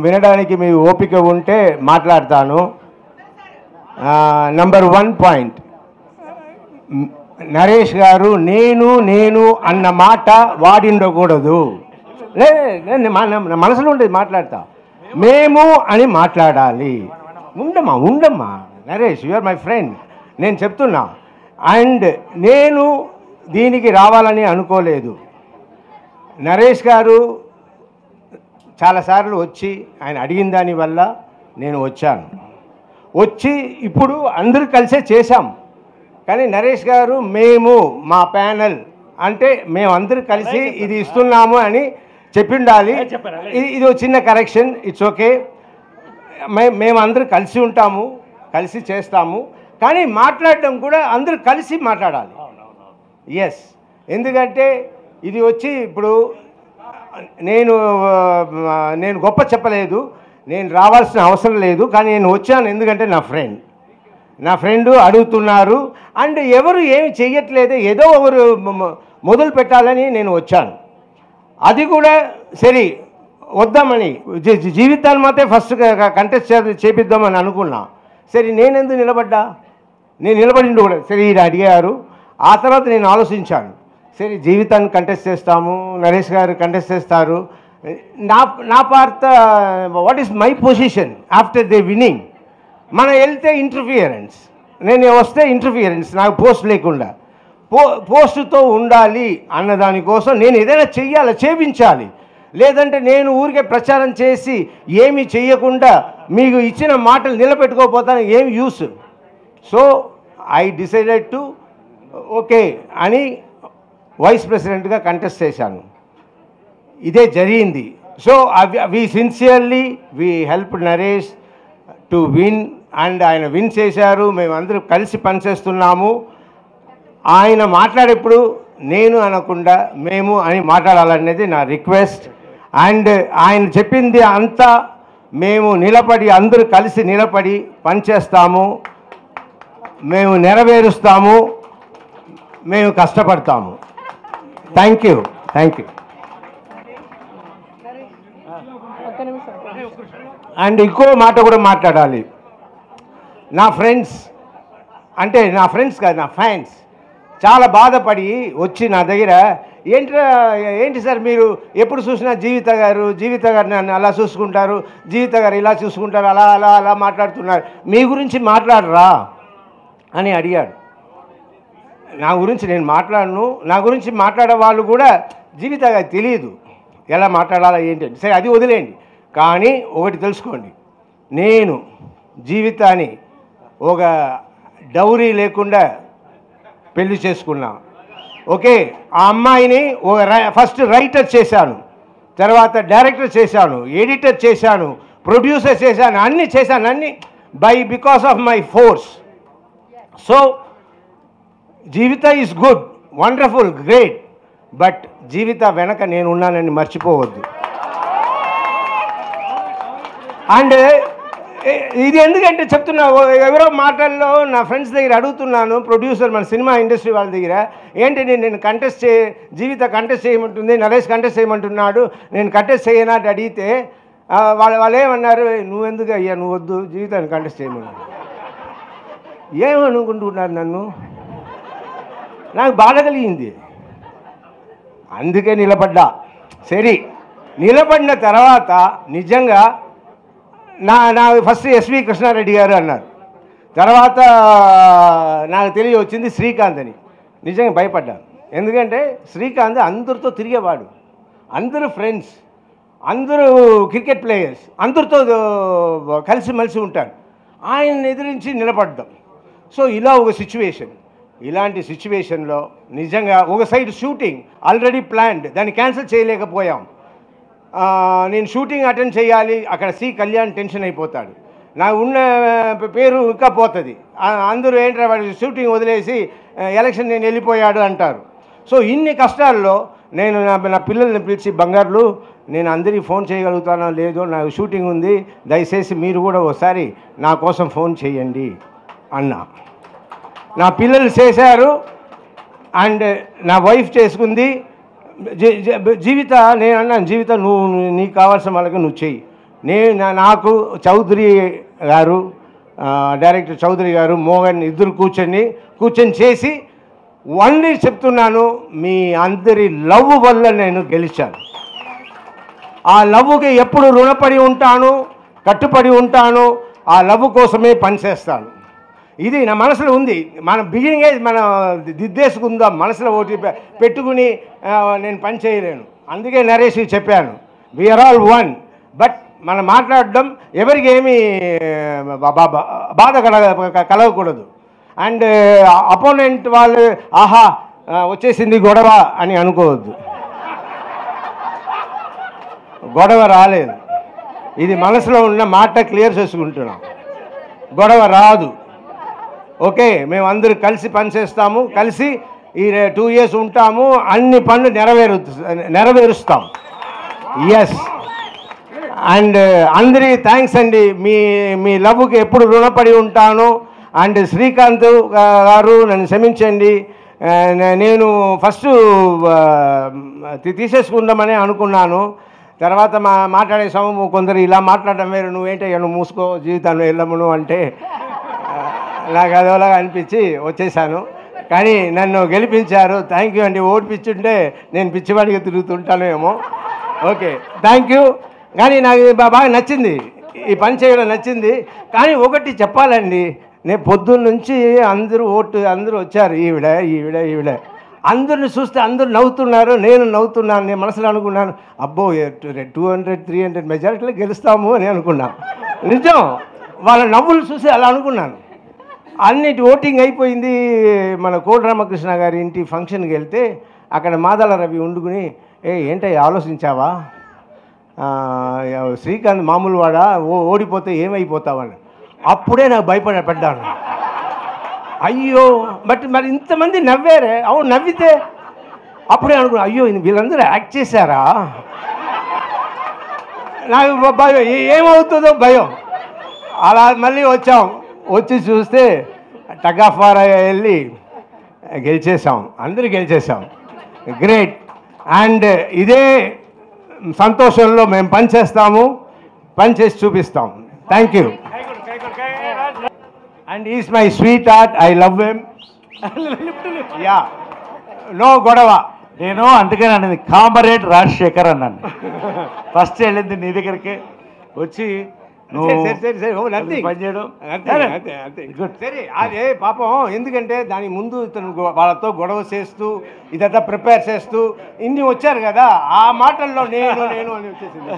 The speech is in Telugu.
వినడానికి మీ ఓపిక ఉంటే మాట్లాడతాను. నంబర్ 1 పాయింట్, నరేష్ గారు నేను అన్న మాట వాడిండకూడదు. మనసులో ఉండేది మాట్లాడతా. మేము అని మాట్లాడాలి. ఉండమ్మా Naresh, you are my friend. నేను చెప్తున్నా. అండ్ నేను దీనికి రావాలని అనుకోలేదు. నరేష్ గారు చాలాసార్లు వచ్చి ఆయన అడిగిన దానివల్ల నేను వచ్చి ఇప్పుడు అందరూ కలిసే చేశాం. కానీ నరేష్ గారు మేము మా ప్యానల్ అంటే మేమందరూ కలిసి ఇది ఇస్తున్నాము అని చెప్పిండాలి. ఇది ఒక చిన్న కరెక్షన్. It's okay. మేమందరూ కలిసి ఉంటాము, కలిసి చేస్తాము. కానీ మాట్లాడడం కూడా అందరూ కలిసి మాట్లాడాలి. ఎస్, ఎందుకంటే ఇది వచ్చి ఇప్పుడు నేను గొప్ప చెప్పలేదు, నేను రావాల్సిన అవసరం లేదు. కానీ నేను వచ్చాను ఎందుకంటే నా ఫ్రెండ్ అడుగుతున్నారు. అండ్ ఎవరు ఏమి చెయ్యట్లేదు, ఏదో ఒకరు మొదలు పెట్టాలని నేను వచ్చాను. అది కూడా సరే వద్దామని జీవితాన్ని మాత్రం ఫస్ట్ కంటెస్ట్ చేపిద్దామని అనుకున్నా. సరే నేనెందుకు నిలబడ్డా, నేను నిలబడిండు కూడా. సరే ఈయన అడిగారు. ఆ తర్వాత నేను ఆలోచించాను. సరే జీవితాన్ని కంటెస్ట్ చేస్తాము, నరేష్ గారు కంటెస్ట్ చేస్తారు. నా part what is my position after they winnowing. మనం వెళ్తే ఇంటర్ఫియరెన్స్, నేను వస్తే ఇంటర్ఫియరెన్స్, నాకు పోస్ట్ లేకుండా పోస్టుతో ఉండాలి అన్న దానికోసం నేను ఏదైనా చెయ్యాలి, చేపించాలి. లేదంటే నేను ఊరికే ప్రచారం చేసి ఏమీ చెయ్యకుండా మీకు ఇచ్చిన మాటలు నిలబెట్టుకోకపోతాను, ఏం use. So I decided to okay అని వైస్ ప్రెసిడెంట్గా కంటెస్ట్ చేశాను. ఇదే జరిగింది. So we sincerely we help Naresh to win. And ఆయన విన్ చేశారు. మేమందరూ కలిసి పనిచేస్తున్నాము. ఆయన మాట్లాడేప్పుడు నేను అనకుండా మేము అని మాట్లాడాలనేది నా రిక్వెస్ట్. అండ్ ఆయన చెప్పింది అంతా మేము నిలబడి అందరూ కలిసి నిలబడి పనిచేస్తాము, మేము నెరవేరుస్తాము, మేము కష్టపడతాము. Thank you. అండ్ ఇంకో మాట కూడా మాట్లాడాలి. నా ఫ్రెండ్స్ అంటే నా ఫ్రెండ్స్ కాదు, నా ఫ్యాన్స్ చాలా బాధపడి వచ్చి నా దగ్గర ఏంటి సార్ మీరు ఎప్పుడు చూసినా జీవిత గారు నన్ను అలా చూసుకుంటారు, జీవిత గారు ఇలా చూసుకుంటారు, అలా మాట్లాడుతున్నారు, మీ గురించి మాట్లాడరా అని అడిగాడు. నా గురించి నేను మాట్లాడను. నా గురించి మాట్లాడే వాళ్ళు కూడా జీవిత గారు తెలియదు ఎలా మాట్లాడాలా ఏంటంటే. సరే అది వదిలేండి. కానీ ఒకటి తెలుసుకోండి, నేను జీవితాన్ని ఒక డౌరీ లేకుండా పెళ్లి చేసుకున్నా. ఓకే, ఆ అమ్మాయిని ఫస్ట్ రైటర్ చేశాను, తర్వాత డైరెక్టర్ చేశాను, ఎడిటర్ చేశాను, ప్రొడ్యూసర్ చేశాను, అన్నీ because of my force. So Jeevitha is good, wonderful, great. But Jeevitha వెనక నేను ఉన్నానని మర్చిపోవద్దు. అండ్ ఇది ఎందుకంటే చెప్తున్నా, ఎవరో మాటల్లో నా ఫ్రెండ్స్ దగ్గర అడుగుతున్నాను, ప్రొడ్యూసర్ మన సినిమా ఇండస్ట్రీ వాళ్ళ దగ్గర, ఏంటి నేను జీవిత కంటెస్ట్ చేయమంటుంది, నరేష్ కంటెస్ట్ చేయమంటున్నాడు, నేను కంటెస్ట్ చేయనాటి అడిగితే వాళ్ళు ఏమన్నారు, నువ్వెందుకు అయ్యా, నువ్వు వద్దు, జీవితాన్ని కంటెస్ట్ చేయమన్నారు. ఏమనుకుంటున్నారు నన్ను? నాకు బాధ కలిగింది, అందుకే నిలబడ్డా. సరే, నిలబడిన తర్వాత నిజంగా నా ఫస్ట్ ఎస్వి కృష్ణారెడ్డి గారు అన్నారు. తర్వాత నాకు తెలియవచ్చింది శ్రీకాంత్ అని. నిజంగా భయపడ్డాను. ఎందుకంటే శ్రీకాంత్ అందరితో తిరిగేవాడు, అందరూ ఫ్రెండ్స్, అందరూ క్రికెట్ ప్లేయర్స్, అందరితో కలిసిమెలిసి ఉంటాడు. ఆయన ఎదిరించి నిలబడ్డాం. సో ఇలా ఒక సిచ్యువేషన్, ఇలాంటి సిచ్యువేషన్లో నిజంగా ఒక సైడ్ షూటింగ్ ఆల్రెడీ ప్లాన్డ్, దాన్ని క్యాన్సిల్ చేయలేకపోయాం. నేను షూటింగ్ అటెండ్ చేయాలి, అక్కడ సి కళ్యాణ్ టెన్షన్ అయిపోతాడు, నాకు ఉన్న పేరు ఇంకా పోతుంది, అందరూ ఏంటంటే వాడు షూటింగ్ వదిలేసి ఎలక్షన్ నేను వెళ్ళిపోయాడు అంటారు. సో ఇన్ని కష్టాల్లో నేను నా పిల్లల్ని పిలిచి, బంగారులు నేను అందరికీ ఫోన్ చేయగలుగుతానో లేదో, నాకు షూటింగ్ ఉంది, దయచేసి మీరు కూడా ఒకసారి నా కోసం ఫోన్ చేయండి అన్నా. నా పిల్లలు చేశారు. అండ్ నా వైఫ్ చేసుకుంది. జీవిత నేను అన్నాను, జీవిత నువ్వు నీకు కావాల్సిన వాళ్ళకి నువ్వు చెయ్యి, నాకు చౌదరి గారు, డైరెక్టర్ చౌదరి గారు, మోహన్ ఇద్దరు కూర్చొని చేసి ఓన్లీ చెప్తున్నాను, మీ అందరి లవ్ వల్ల నేను గెలిచాను. ఆ లవ్కి ఎప్పుడు రుణపడి ఉంటాను, కట్టుపడి ఉంటాను. ఆ లవ్ కోసమే పనిచేస్తాను. ఇది నా మనసులో ఉంది. మన బిగినింగే మనం దిద్దేసుకుందాం, మనసులో ఒకటి పెట్టుకుని నేను పని చేయలేను. అందుకే నరేష్ చెప్పాను, వీఆర్ ఆల్ వన్. బట్ మనం మాట్లాడడం ఎవరికి ఏమీ బాధ కలగకూడదు. అండ్ అపోనెంట్ వాళ్ళు ఆహా వచ్చేసింది గొడవ అని అనుకోవద్దు. గొడవ రాలేదు. ఇది మనసులో ఉన్న మాట క్లియర్ చేసుకుంటున్నాం. గొడవ రాదు. ఓకే, మేము అందరూ కలిసి పనిచేస్తాము, కలిసి ఈ 2 years ఉంటాము, అన్ని పనులు నెరవేరుస్తాం. ఎస్. అండ్ అందరి థ్యాంక్స్ అండి. మీ లవ్కి ఎప్పుడు రుణపడి ఉంటాను. అండ్ శ్రీకాంత్ గారు నన్ను క్షమించండి, నేను ఫస్ట్ తీసేసుకుందామని అనుకున్నాను. తర్వాత మాట్లాడేసాము. కొందరు ఇలా మాట్లాడడం వేరు, నువ్వేంటయ్యా నువ్వు మూసుకో జీవితాన్ని వెళ్ళమును అంటే నాకు అదోలాగా అనిపించి వచ్చేసాను. కానీ నన్ను గెలిపించారు. థ్యాంక్ యూ అండి. ఓడిపించుంటే నేను పిచ్చివాడిగా తిరుగుతుంటానేమో. Okay, thank you. కానీ నాకు బాగా నచ్చింది, ఈ పని చేయడం నచ్చింది. కానీ ఒకటి చెప్పాలండి, నేను పొద్దున్న నుంచి అందరూ వచ్చారు, ఈవిడ అందరిని చూస్తే అందరూ నవ్వుతున్నారు, నేను నవ్వుతున్నాను. నేను మనసులో అనుకున్నాను, అబ్బో 200-300 మెజారిటీలో గెలుస్తాము అని అనుకున్నాను. నిజం, వాళ్ళ నవ్వులు చూసి అలా అనుకున్నాను. అన్నిటి ఓటింగ్ అయిపోయింది. మన కోటి రామకృష్ణ గారి ఇంటి ఫంక్షన్కి వెళ్తే అక్కడ మాదాల రవి వండుకుని, ఏంటో ఆలోచించావా, శ్రీకాంత్ మామూలు వాడా, ఓడిపోతే ఏమైపోతావని. అప్పుడే నాకు భయపడ్డాను. అయ్యో మరి ఇంతమంది నవ్వారే, అవును నవ్వితే అప్పుడే అనుకున్నా, అయ్యో వీళ్ళందరూ యాక్ట్ చేశారా, నాకు భయం ఏమవుతుందో భయం. అలా మళ్ళీ వచ్చి చూస్తే టగ్ ఆఫ్ వార్ వెళ్ళి గెలిచేసాం, అందరూ గెలిచేసాం. గ్రేట్. అండ్ ఇదే సంతోషంలో మేము పనిచేస్తాము, పనిచేసి చూపిస్తాం. Thank you. And is my sweet heart, I love him. Yeah, no గొడవ. నేను అందుకని అన్నది కామరేడ్ రాజశేఖర్ అన్నాను. ఫస్ట్ వెళ్ళింది నీ దగ్గరికి వచ్చి సరే. అదే పాపం, ఎందుకంటే దాని ముందు ఇతను వాళ్ళతో గొడవ చేస్తూ ఇదంతా ప్రిపేర్ చేస్తూ ఇన్ని వచ్చారు కదా, ఆ మాటల్లో నేను అని వచ్చేసింది.